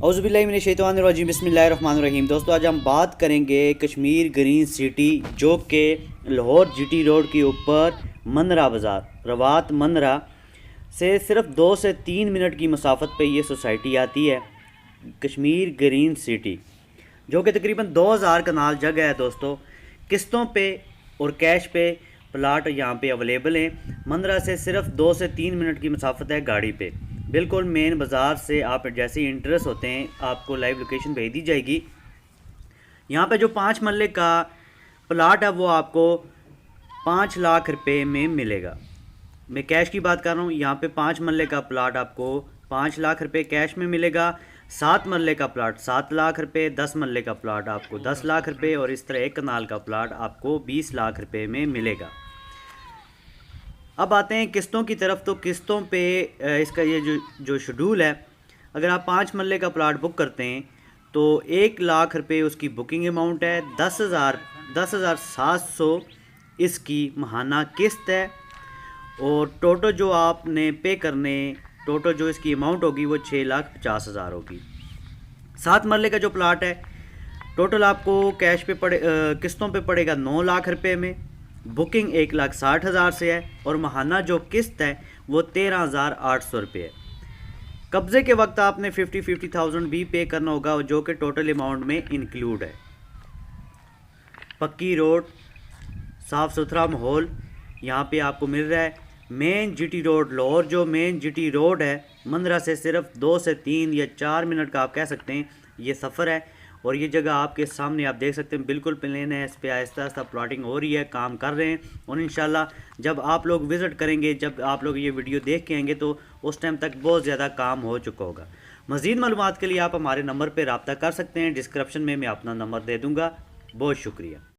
औज़ुबिल्लाहिमिनश्शैतानिर्रजीम बिस्मिल्लाहिर्रहमानिर्रहीम। दोस्तों, आज हम बात करेंगे कश्मीर ग्रीन सिटी जो कि लाहौर जीटी रोड के ऊपर मंदरा बाज़ार रवात मंदरा से सिर्फ 2 से 3 मिनट की मसाफत पे ये सोसाइटी आती है। कश्मीर ग्रीन सिटी जो कि तकरीबन 2000 कनाल जगह है। दोस्तों, किस्तों पे और कैश पे प्लाट यहाँ पे अवेलेबल हैं। मंदरा से सिर्फ 2 से 3 मिनट की मसाफत है गाड़ी पे। बिल्कुल मेन बाज़ार से आप जैसे ही इंटरेस्ट होते हैं आपको लाइव लोकेशन भेज दी जाएगी। यहाँ पे जो 5 मरले का प्लाट है वो आपको 5 लाख रुपए में मिलेगा। मैं कैश की बात कर रहा हूँ। यहाँ पे 5 मरले का प्लाट आपको 5 लाख रुपए कैश में मिलेगा। 7 मरले का प्लाट 7 लाख रुपए, 10 मरले का प्लाट आपको 10 लाख रुपए और इस तरह 1 कनाल का प्लाट आपको 20 लाख रुपए में मिलेगा। अब आते हैं किस्तों की तरफ। तो किस्तों पे इसका ये जो शेड्यूल है, अगर आप 5 मरले का प्लाट बुक करते हैं तो 1 लाख रुपए उसकी बुकिंग अमाउंट है। 10,700 इसकी माहाना किस्त है और टोटल जो आपने पे करने टोटल जो इसकी अमाउंट होगी वो 6,50,000 होगी। 7 मरले का जो प्लाट है टोटल आपको कैश पे किस्तों पे पड़ेगा 9 लाख रुपए में। बुकिंग 1,60,000 से है और माहाना जो किस्त है वो 13,800 रुपये है। कब्ज़े के वक्त आपने 50,000 भी पे करना होगा जो कि टोटल अमाउंट में इंक्लूड है। पक्की रोड, साफ़ सुथरा माहौल यहाँ पे आपको मिल रहा है। मेन जीटी रोड लाहौर, जो मेन जीटी रोड है मंदरा से सिर्फ 2 से 3 या 4 मिनट का आप कह सकते हैं ये सफ़र है। और ये जगह आपके सामने आप देख सकते हैं बिल्कुल प्लेन है। इस पर आहिस्ता आहिस्ता प्लॉटिंग हो रही है, काम कर रहे हैं और इंशाल्लाह जब आप लोग विज़िट करेंगे, जब आप लोग ये वीडियो देख के आएंगे तो उस टाइम तक बहुत ज़्यादा काम हो चुका होगा। मज़ीद मालूमात के लिए आप हमारे नंबर पर रब्ता कर सकते हैं। डिस्क्रिप्शन में मैं अपना नंबर दे दूँगा। बहुत शुक्रिया।